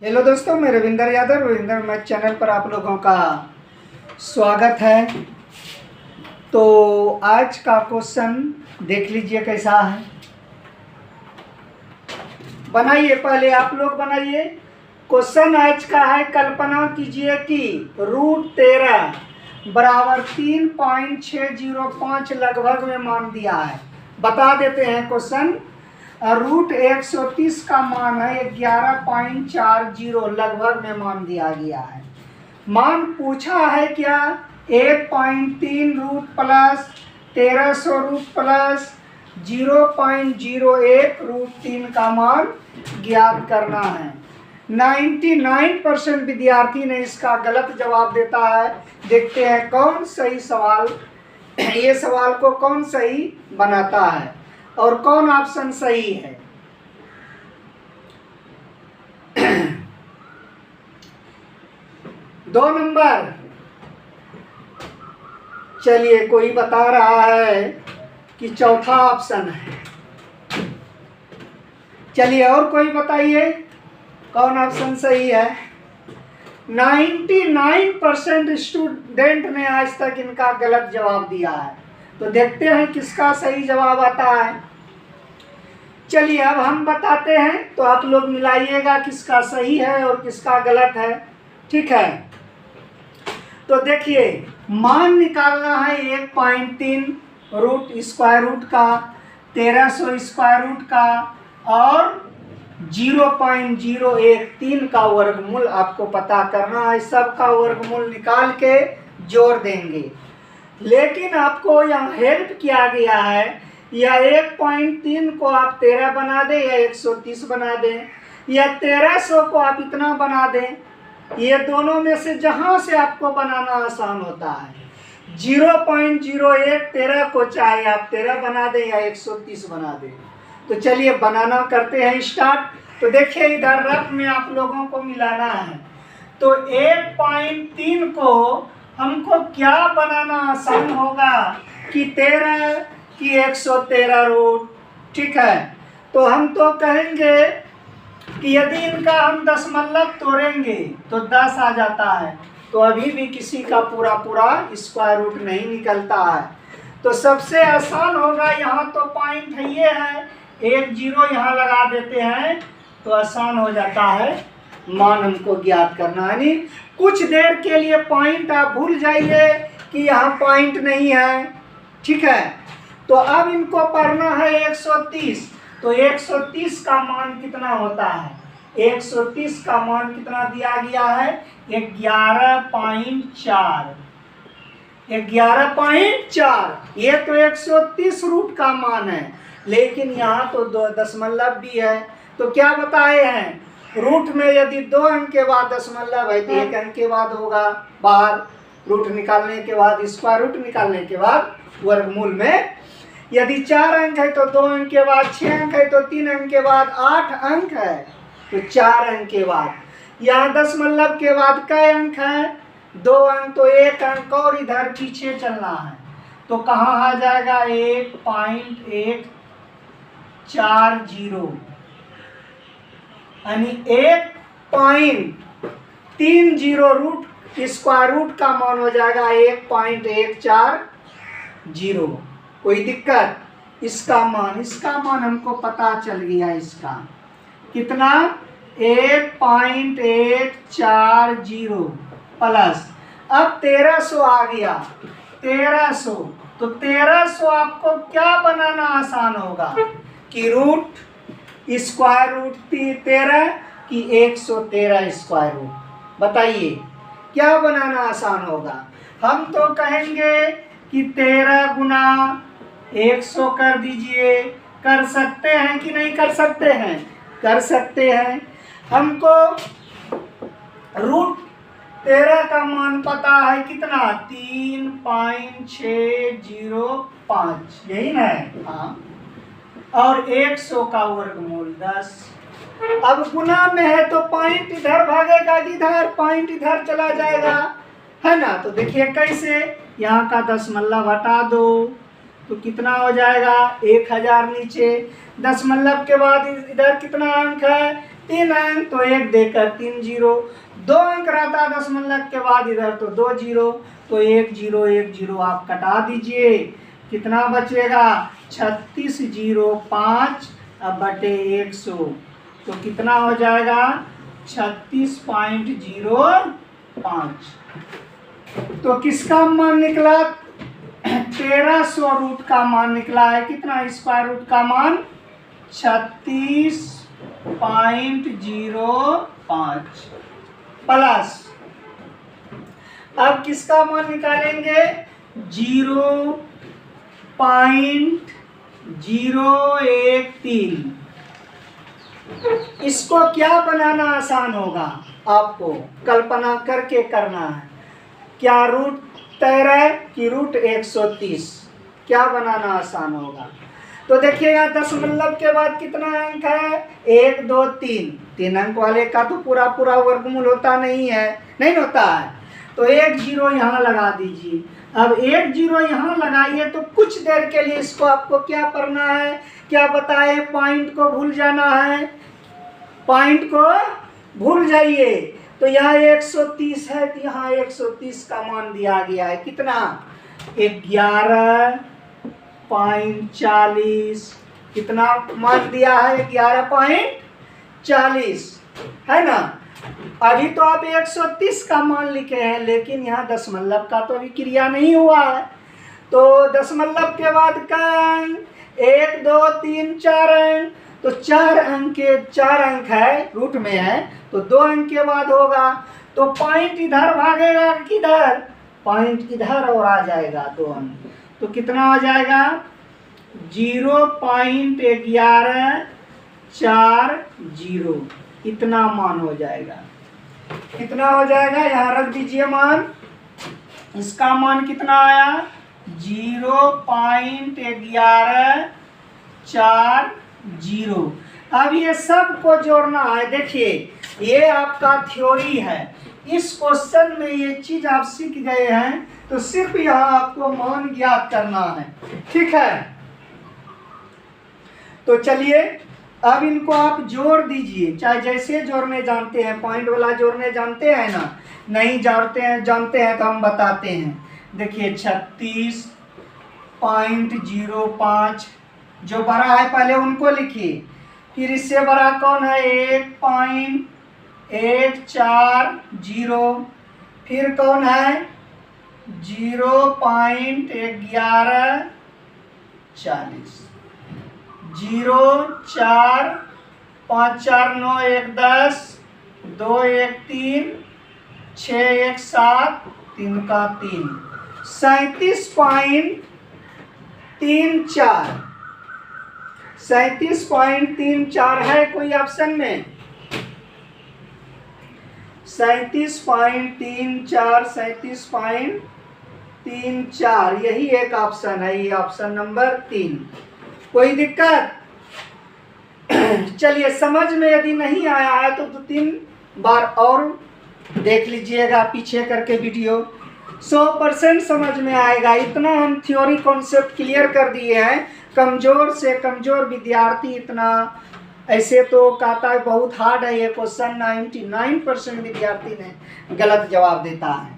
Hello दोस्तों, मैं Ravinder Yadav math channel पर आप लोगों का स्वागत है। तो आज का क्वेश्चन देख लीजिए कैसा है। बनाइए, पहले आप लोग बनाइए। क्वेश्चन आज का है, कल्पना कीजिए कि √13 बराबर 3.605 लगभग में मान दिया है। बता देते हैं क्वेश्चन। √130 का मान है 11.40 लगभग में मान दिया गया है। मान पूछा है क्या? 1.3 रूट प्लस 1300 रूट प्लस 0.01√3 का मान ज्ञात करना है। 99% विद्यार्थी ने इसका गलत जवाब देता है। देखते हैं कौन सही सवाल, ये सवाल को कौन सही बनाता है और कौन ऑप्शन सही है। दो नंबर, चलिए कोई बता रहा है कि चौथा ऑप्शन है। चलिए और कोई बताइए कौन ऑप्शन सही है। 99% स्टूडेंट ने आज तक इनका गलत जवाब दिया है। तो देखते हैं किसका सही जवाब आता है। चलिए अब हम बताते हैं, तो आप लोग मिलाइएगा किसका सही है और किसका गलत है। ठीक है, तो देखिए मान निकालना है 1.3 रूट स्क्वायर रूट का, 1300 स्क्वायर रूट का और 0.013 का वर्गमूल आपको पता करना है। सबका वर्गमूल निकाल के जोड़ देंगे। लेकिन आपको यहाँ हेल्प किया गया है, या 1.3 को आप 13 बना दें या 130 बना दें, या 1300 को आप इतना बना दें। ये दोनों में से जहाँ से आपको बनाना आसान होता है। 0.01 13 को चाहे आप 13 बना दें या 130 बना दें। तो चलिए बनाना करते हैं स्टार्ट। तो देखिए इधर रफ में आप लोगों को मिलाना है। तो 1.3 को हमको क्या बनाना आसान होगा कि 13 की 113 रूट। ठीक है, तो हम तो कहेंगे कि यदि इनका हम दशमलव तोड़ेंगे तो 10 आ जाता है। तो अभी भी किसी का पूरा पूरा स्क्वायर रूट नहीं निकलता है। तो सबसे आसान होगा, यहाँ तो पॉइंट है, ये है, एक जीरो यहाँ लगा देते हैं तो आसान हो जाता है मान हमको ज्ञात करना है। नहीं, कुछ देर के लिए पॉइंट आप भूल जाइए कि यहाँ पॉइंट नहीं है। ठीक है, तो अब इनको पढ़ना है 130। तो 130 का मान कितना होता है? 130 का मान कितना दिया गया है? 11.4। 11.4, ये तो 130 रूट का मान है, लेकिन यहाँ तो दो दशमलव भी है। तो क्या बताए हैं, रूट में यदि 2 अंक के बाद दशमलव है तो 1 अंक के बाद होगा बाहर। रूट निकालने के बाद, स्क्वायर रूट निकालने के बाद वर्गमूल में यदि 4 अंक है तो 2 अंक के बाद, 6 अंक है तो 3 अंक के बाद, 8 अंक है तो 4 अंक के बाद। यहाँ दशमलव के बाद कई अंक है? 2 अंक, तो 1 अंक और इधर पीछे चलना है। तो कहाँ आ जाएगा? 1.140, यानी 1.30 रूट स्क्वायर रूट का मान हो जाएगा 1.140। कोई दिक्कत? इसका मान हमको पता चल गया। इसका कितना? 1.140 प्लस, अब 1300 आ गया। 1300, तो 1300 आपको क्या बनाना आसान होगा कि रूट स्क्वायर रूट 13 की 113 स्क्वायर रूट। बताइए क्या बनाना आसान होगा? हम तो कहेंगे कि 13 गुना 100 कर दीजिए। कर सकते हैं कि नहीं कर सकते हैं? कर सकते हैं। हमको √13 का मान पता है कितना? 3.605, यही ना है? हाँ, और 100 का वर्गमूल 10। अब गुना में है तो पॉइंट इधर भागेगा, इधर पॉइंट इधर चला जाएगा, है ना? तो देखिए कैसे, यहाँ का दशमलव हटा दो तो कितना हो जाएगा? 1000 नीचे। दशमलव के बाद इधर कितना अंक है? 3 अंक तो 1 देकर 3 जीरो, 2 अंक रहता दशमलव के बाद इधर तो 2 जीरो, तो 1 जीरो 1 जीरो आप कटा दीजिए, कितना बचेगा 3605 अब बटे 100, तो कितना हो जाएगा 36.05। तो किसका मान निकला 1300 रूट का मान निकला है, कितना स्क्वायर रूट का मान 36.05 प्लस, अब किसका मान निकालेंगे 0.013। इसको क्या बनाना आसान होगा, आपको कल्पना करके करना है, क्या रूट 13 की रूट 130, क्या बनाना आसान होगा। तो देखिए यहाँ दशमलव के बाद कितना अंक है 1 2 3, 3 अंक वाले का तो पूरा पूरा वर्गमूल होता नहीं है, नहीं होता है, तो 1 जीरो यहाँ लगा दीजिए। अब 1 जीरो यहाँ लगाइए तो कुछ देर के लिए इसको आपको क्या करना है, क्या बताए, पॉइंट को भूल जाना है, पॉइंट को भूल जाइए। तो यहाँ 130 है तो यहाँ 130 का मान दिया गया है, कितना 11.40, कितना मान दिया है 11.40 है ना। अभी तो आप 130 का मान लिखे हैं, लेकिन यहाँ दशमलव का तो अभी क्रिया नहीं हुआ है, तो दशमलव के बाद का अंक 1 2 3 4 अंक, तो 4 अंक के 4 अंक है रूट में है, तो 2 अंक के बाद होगा, तो पॉइंट इधर भागेगा किधर, पॉइंट इधर और आ जाएगा 2 अंक, तो कितना हो जाएगा 0.1140, इतना मान हो जाएगा, कितना हो जाएगा, यहाँ रख दीजिए मान, इसका मान कितना आया 0.1140। अब ये सब को जोड़ना है, देखिए ये आपका थ्योरी है, इस क्वेश्चन में ये चीज आप सीख गए हैं, तो सिर्फ यहाँ आपको मान ज्ञात करना है, ठीक है। तो चलिए अब इनको आप जोड़ दीजिए, चाहे जैसे जोड़ने जानते हैं, पॉइंट वाला जोड़ने जानते हैं ना, नहीं जानते हैं तो हम बताते हैं। देखिए 36.05, जो बड़ा है पहले उनको लिखिए, फिर इससे बड़ा कौन है 1.140, फिर कौन है 0.1140, 0 4 5 4 9 1 10 2 1 3 6 1 7 3 का 3, 37.34 है कोई ऑप्शन में, 37.34 यही एक ऑप्शन है, ये ऑप्शन नंबर 3। कोई दिक्कत, चलिए समझ में यदि नहीं आया है तो 2-3 बार और देख लीजिएगा पीछे करके वीडियो, 100% समझ में आएगा। इतना हम थ्योरी कॉन्सेप्ट क्लियर कर दिए हैं, कमजोर से कमजोर विद्यार्थी इतना, ऐसे तो कहता है बहुत हार्ड है ये क्वेश्चन, 99% विद्यार्थी ने गलत जवाब देता है।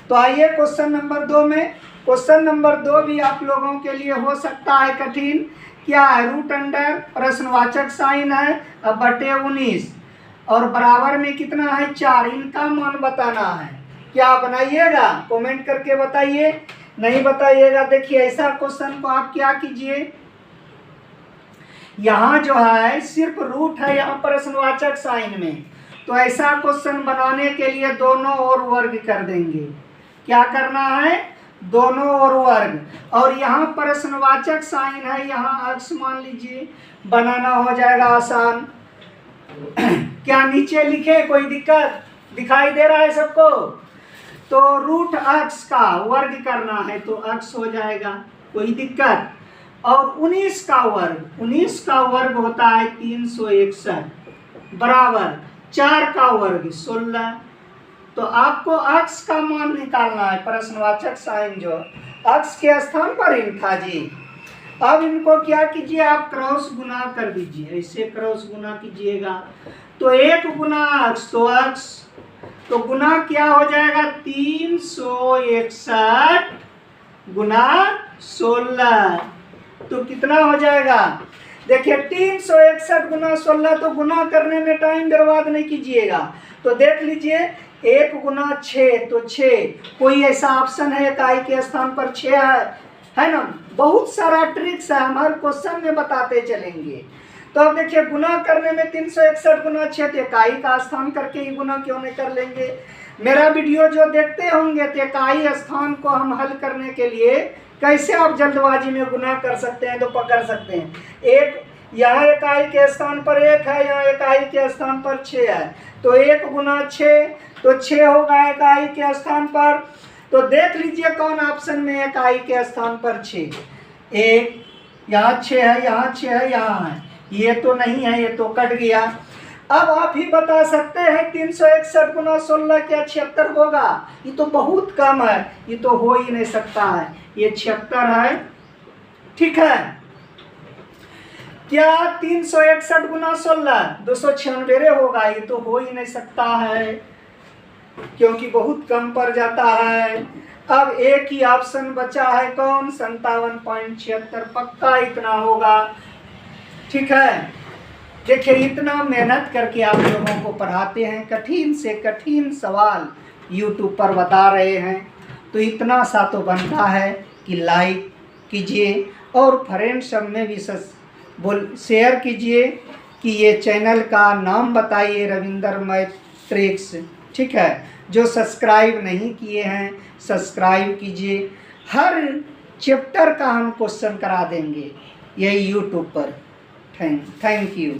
तो आइए क्वेश्चन नंबर 2 में, क्वेश्चन नंबर 2 भी आप लोगों के लिए हो सकता है कठिन, क्या है रूट अंडर प्रश्नवाचक साइन है अब बटे 19 और बराबर में कितना है 4, इनका मान बताना है। क्या बनाइएगा, कमेंट करके बताइए, नहीं बताइएगा। देखिए ऐसा क्वेश्चन को आप क्या कीजिए, यहाँ जो है सिर्फ रूट है यहाँ प्रश्नवाचक साइन में, तो ऐसा क्वेश्चन बनाने के लिए दोनों ओर वर्ग कर देंगे। क्या करना है, दोनों ओर वर्ग, और यहाँ प्रश्नवाचक साइन है, यहाँ अक्ष मान लीजिए, बनाना हो जाएगा आसान। क्या नीचे लिखे, कोई दिक्कत दिखाई दे रहा है सबको? तो रूट अक्ष का वर्ग करना है तो अक्ष हो जाएगा, कोई दिक्कत। और 19 का वर्ग होता है 361 बराबर 4 का वर्ग 16। तो आपको अक्ष का मान निकालना है, प्रश्नवाचक साइन जो अक्ष के स्थान पर इन था जी। अब इनको क्या कीजिए, आप क्रॉस गुना कर दीजिए, ऐसे क्रॉस गुना कीजिएगा तो 1 गुना 100x, तो गुना क्या हो जाएगा 361 गुना 16, तो कितना हो जाएगा? देखिए 361 गुना 16, तो गुना करने में टाइम बर्बाद नहीं कीजिएगा। तो देख लीजिए 1 गुना 6, तो 6, कोई ऐसा ऑप्शन है इकाई के स्थान पर 6 है ना? बहुत सारा ट्रिक्स है, हम हर क्वेश्चन में बताते चलेंगे। तो अब देखिए गुना करने में 361 गुना 6, तो इकाई का स्थान करके ही गुना क्यों नहीं कर लेंगे? मेरा वीडियो जो देखते होंगे तो इकाई स्थान को हम हल करने के लिए कैसे आप जल्दबाजी में गुना कर सकते हैं तो पकड़ सकते हैं। एक यहाँ इकाई के स्थान पर 1 है, यहाँ इकाई के स्थान पर 6 है, तो 1 गुना 6, तो 6 होगा इकाई के स्थान पर। तो देख लीजिए कौन ऑप्शन में इकाई के स्थान पर 6, 1, यहाँ 6 है, यहाँ 6 है, यहाँ है, ये तो नहीं है, ये तो कट गया। अब आप ही बता सकते हैं 361 गुना 16 क्या 76 होगा? ये तो बहुत कम है, ये तो हो ही नहीं सकता है, ये 76 है। ठीक है, क्या 361 गुना 16 296 होगा? ये तो हो ही नहीं सकता है, क्योंकि बहुत कम पड़ जाता है। अब एक ही ऑप्शन बचा है, कौन? 57.76, पक्का इतना होगा। ठीक है, देखिए इतना मेहनत करके आप लोगों को पढ़ाते हैं, कठिन से कठिन सवाल YouTube पर बता रहे हैं, तो इतना सा तो बनता है कि लाइक कीजिए और फ्रेंड सब में भी शेयर कीजिए कि ये चैनल का नाम बताइए, रविंदर मैट्रिक्स। ठीक है, जो सब्सक्राइब नहीं किए हैं सब्सक्राइब कीजिए, हर चैप्टर का हम क्वेश्चन करा देंगे यही YouTube पर। Thank you.